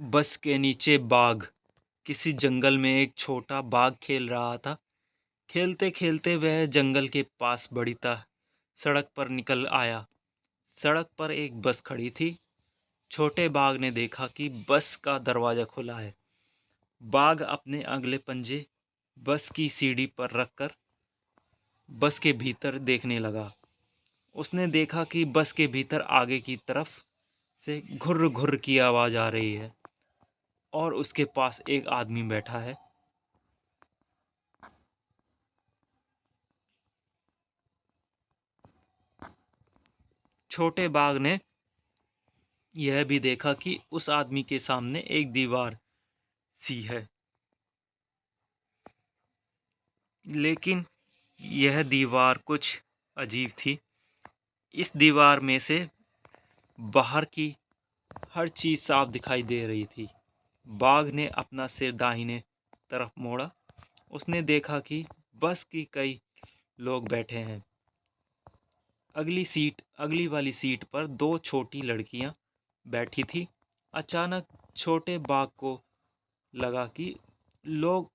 बस के नीचे बाघ। किसी जंगल में एक छोटा बाघ खेल रहा था। खेलते खेलते वह जंगल के पास बड़ी सड़क पर निकल आया। सड़क पर एक बस खड़ी थी। छोटे बाघ ने देखा कि बस का दरवाज़ा खुला है। बाघ अपने अगले पंजे बस की सीढ़ी पर रखकर बस के भीतर देखने लगा। उसने देखा कि बस के भीतर आगे की तरफ से घुर्र घुर्र की आवाज़ आ रही है और उसके पास एक आदमी बैठा है। छोटे बाघ ने यह भी देखा कि उस आदमी के सामने एक दीवार सी है, लेकिन यह दीवार कुछ अजीब थी। इस दीवार में से बाहर की हर चीज़ साफ दिखाई दे रही थी। बाघ ने अपना सिर दाहिने तरफ मोड़ा। उसने देखा कि बस की कई लोग बैठे हैं। अगली वाली सीट पर दो छोटी लड़कियां बैठी थी। अचानक छोटे बाघ को लगा कि लोग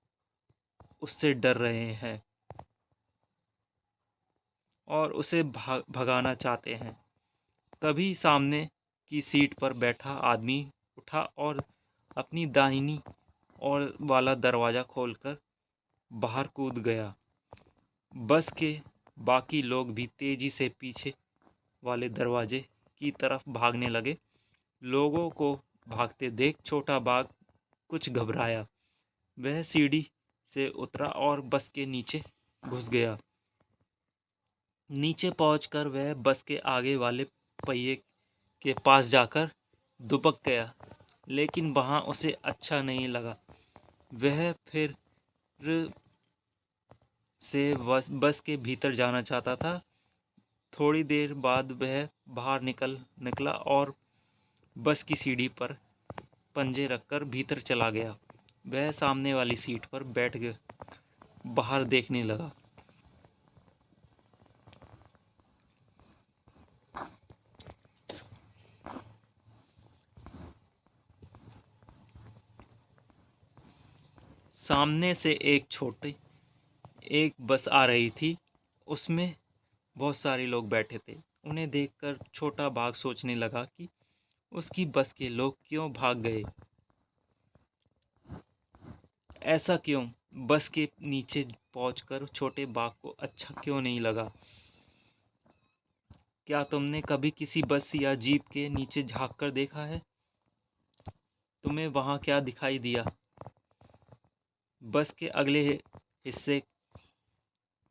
उससे डर रहे हैं और उसे भगाना चाहते हैं। तभी सामने की सीट पर बैठा आदमी उठा और अपनी दाहिनी ओर वाला दरवाज़ा खोलकर बाहर कूद गया। बस के बाकी लोग भी तेज़ी से पीछे वाले दरवाजे की तरफ भागने लगे। लोगों को भागते देख छोटा बाघ कुछ घबराया। वह सीढ़ी से उतरा और बस के नीचे घुस गया। नीचे पहुंचकर वह बस के आगे वाले पहिए के पास जाकर दुबक गया, लेकिन वहां उसे अच्छा नहीं लगा। वह फिर से बस के भीतर जाना चाहता था। थोड़ी देर बाद वह बाहर निकला और बस की सीढ़ी पर पंजे रखकर भीतर चला गया। वह सामने वाली सीट पर बैठ गया, बाहर देखने लगा। सामने से एक बस आ रही थी। उसमें बहुत सारे लोग बैठे थे। उन्हें देखकर छोटा बाघ सोचने लगा कि उसकी बस के लोग क्यों भाग गए। ऐसा क्यों? बस के नीचे पहुंचकर छोटे बाघ को अच्छा क्यों नहीं लगा। क्या तुमने कभी किसी बस या जीप के नीचे झांक कर देखा है? तुम्हें वहां क्या दिखाई दिया? बस के अगले हिस्से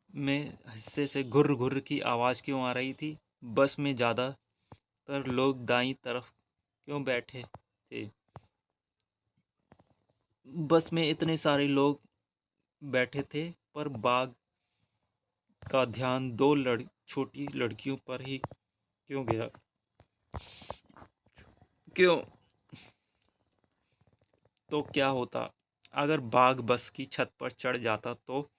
हिस्से से घुर्र घुर्र की आवाज़ क्यों आ रही थी? बस में ज़्यादातर लोग दाईं तरफ क्यों बैठे थे? बस में इतने सारे लोग बैठे थे, पर बाघ का ध्यान दो छोटी लड़कियों पर ही क्यों गया? क्यों? तो क्या होता अगर बाघ बस की छत पर चढ़ जाता, तो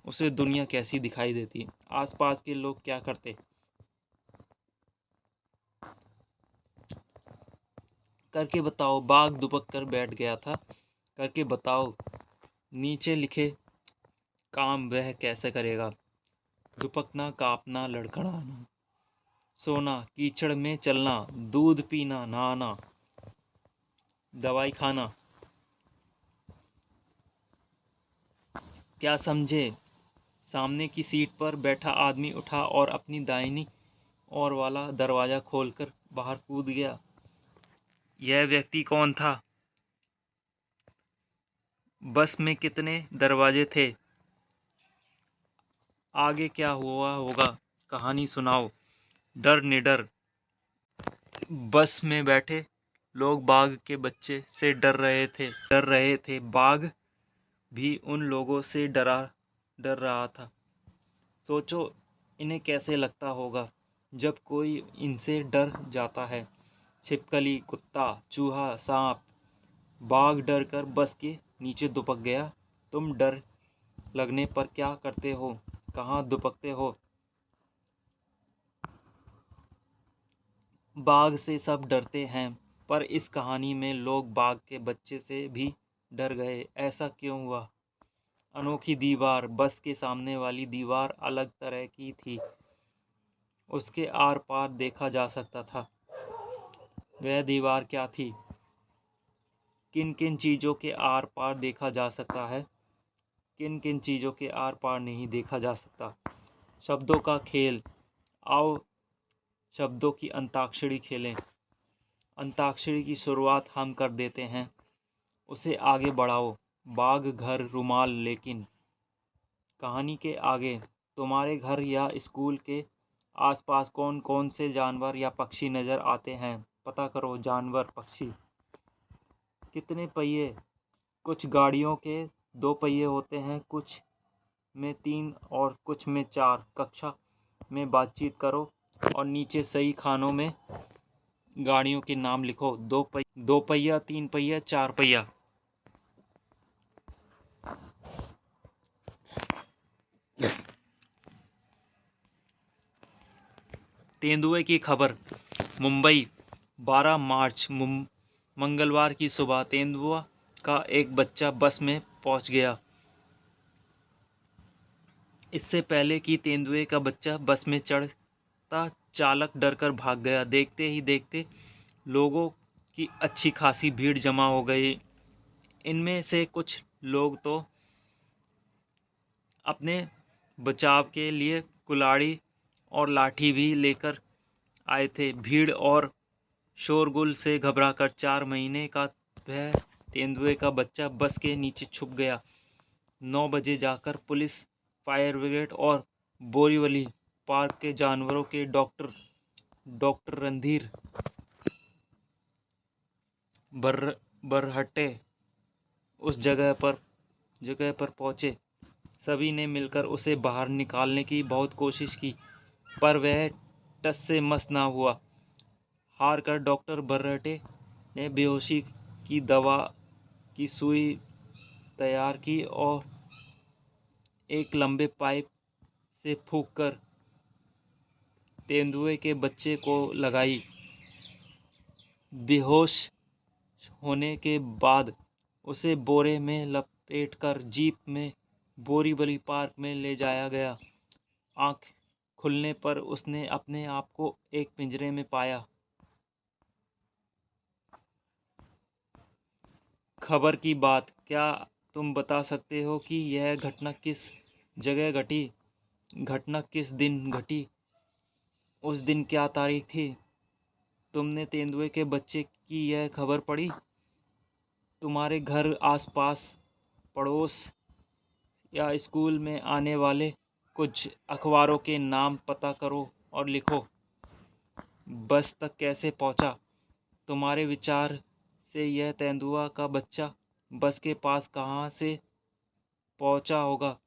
उसे दुनिया कैसी दिखाई देती? आसपास के लोग क्या करते? करके बताओ। बाघ दुबक कर बैठ गया था। करके बताओ। नीचे लिखे काम वह कैसे करेगा? दुपकना, कांपना, लड़खड़ाना, सोना, कीचड़ में चलना, दूध पीना, नहाना, दवाई खाना। क्या समझे? सामने की सीट पर बैठा आदमी उठा और अपनी दाहिनी ओर वाला दरवाज़ा खोलकर बाहर कूद गया। यह व्यक्ति कौन था? बस में कितने दरवाजे थे? आगे क्या हुआ होगा? कहानी सुनाओ। डर निडर। बस में बैठे लोग बाघ के बच्चे से डर रहे थे। बाघ भी उन लोगों से डर रहा था। सोचो, इन्हें कैसे लगता होगा जब कोई इनसे डर जाता है। छिपकली, कुत्ता, चूहा, सांप। बाघ डर कर बस के नीचे दुबक गया। तुम डर लगने पर क्या करते हो? कहाँ दुबकते हो? बाघ से सब डरते हैं, पर इस कहानी में लोग बाघ के बच्चे से भी डर गए। ऐसा क्यों हुआ? अनोखी दीवार। बस के सामने वाली दीवार अलग तरह की थी। उसके आर पार देखा जा सकता था। वह दीवार क्या थी? किन किन चीज़ों के आर पार देखा जा सकता है, किन किन चीज़ों के आर पार नहीं देखा जा सकता? शब्दों का खेल। आओ शब्दों की अंताक्षरी खेलें। अंताक्षरी की शुरुआत हम कर देते हैं। उसे आगे बढ़ाओ। बाघ, घर, रुमाल। लेकिन कहानी के आगे तुम्हारे घर या स्कूल के आसपास कौन कौन से जानवर या पक्षी नज़र आते हैं? पता करो। जानवर, पक्षी। कितने पहिए? कुछ गाड़ियों के 2 पहिए होते हैं, कुछ में 3 और कुछ में 4। कक्षा में बातचीत करो और नीचे सही खानों में गाड़ियों के नाम लिखो। 2 पहिया, 3 पहिया, 4 पहिया। तेंदुए की खबर। मुंबई, 12 मार्च मंगलवार की सुबह तेंदुआ का एक बच्चा बस में पहुंच गया। इससे पहले कि तेंदुए का बच्चा बस में चढ़ता, चालक डरकर भाग गया। देखते ही देखते लोगों की अच्छी खासी भीड़ जमा हो गई। इनमें से कुछ लोग तो अपने बचाव के लिए कुल्हाड़ी और लाठी भी लेकर आए थे। भीड़ और शोरगुल से घबराकर 4 महीने का वह तेंदुए का बच्चा बस के नीचे छुप गया। 9 बजे जाकर पुलिस, फायर ब्रिगेड और बोरीवली पार्क के जानवरों के डॉक्टर रणधीर बरहट्टे उस जगह पर पहुंचे। सभी ने मिलकर उसे बाहर निकालने की बहुत कोशिश की, पर वह टस से मस ना हुआ। हार कर डॉक्टर बरहट्टे ने बेहोशी की दवा की सुई तैयार की और एक लंबे पाइप से फूंककर तेंदुए के बच्चे को लगाई। बेहोश होने के बाद उसे बोरे में लपेटकर जीप में बोरीवली पार्क में ले जाया गया। आँख खुलने पर उसने अपने आप को एक पिंजरे में पाया। खबर की बात। क्या तुम बता सकते हो कि यह घटना किस जगह घटी? घटना किस दिन घटी? उस दिन क्या तारीख थी? तुमने तेंदुए के बच्चे की यह खबर पढ़ी? तुम्हारे घर, आसपास, पड़ोस या स्कूल में आने वाले कुछ अखबारों के नाम पता करो और लिखो। बस तक कैसे पहुंचा? तुम्हारे विचार से यह तेंदुआ का बच्चा बस के पास कहाँ से पहुंचा होगा?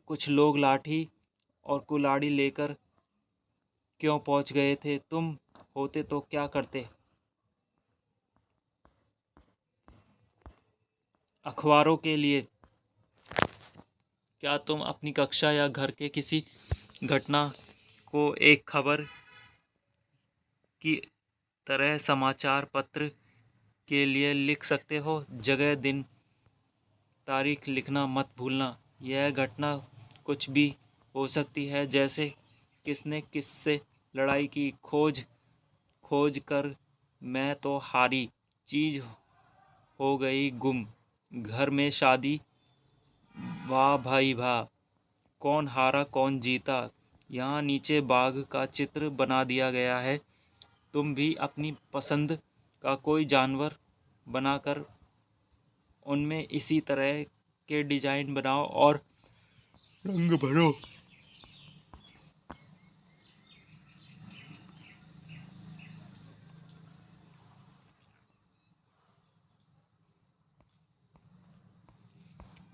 कुछ लोग लाठी और कुल्हाड़ी लेकर क्यों पहुंच गए थे? तुम होते तो क्या करते? अखबारों के लिए। क्या तुम अपनी कक्षा या घर के किसी घटना को एक खबर की तरह समाचार पत्र के लिए लिख सकते हो? जगह, दिन, तारीख लिखना मत भूलना। यह घटना कुछ भी हो सकती है, जैसे किसने किससे लड़ाई की, खोज कर मैं तो हारी, चीज़ हो गई गुम, घर में शादी, वाह भाई वाह, कौन हारा कौन जीता। यहाँ नीचे बाघ का चित्र बना दिया गया है। तुम भी अपनी पसंद का कोई जानवर बनाकर उनमें इसी तरह के डिजाइन बनाओ और रंग भरो।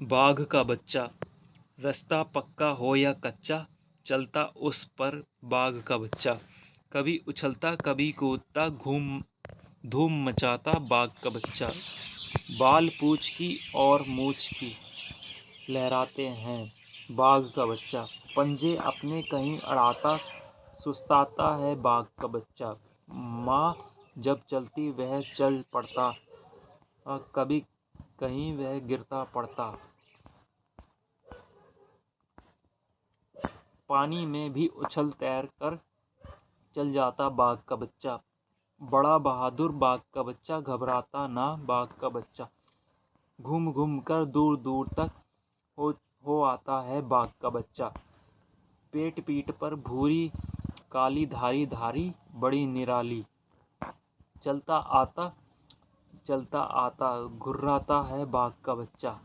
बाघ का बच्चा। रास्ता पक्का हो या कच्चा, चलता उस पर बाघ का बच्चा। कभी उछलता कभी कूदता, धूम मचाता बाघ का बच्चा। बाल पूंछ की और मूछ की लहराते हैं बाघ का बच्चा। पंजे अपने कहीं अड़ाता सुस्ताता है बाघ का बच्चा। माँ जब चलती वह चल पड़ता, कभी कहीं वह गिरता पड़ता। पानी में भी उछल तैर कर चल जाता बाघ का बच्चा। बड़ा बहादुर बाघ का बच्चा, घबराता ना बाघ का बच्चा। घूम घूम कर दूर दूर तक हो आता है बाघ का बच्चा। पेट पीठ पर भूरी काली धारी धारी, बड़ी निराली। चलता आता घुर्राता है बाघ का बच्चा।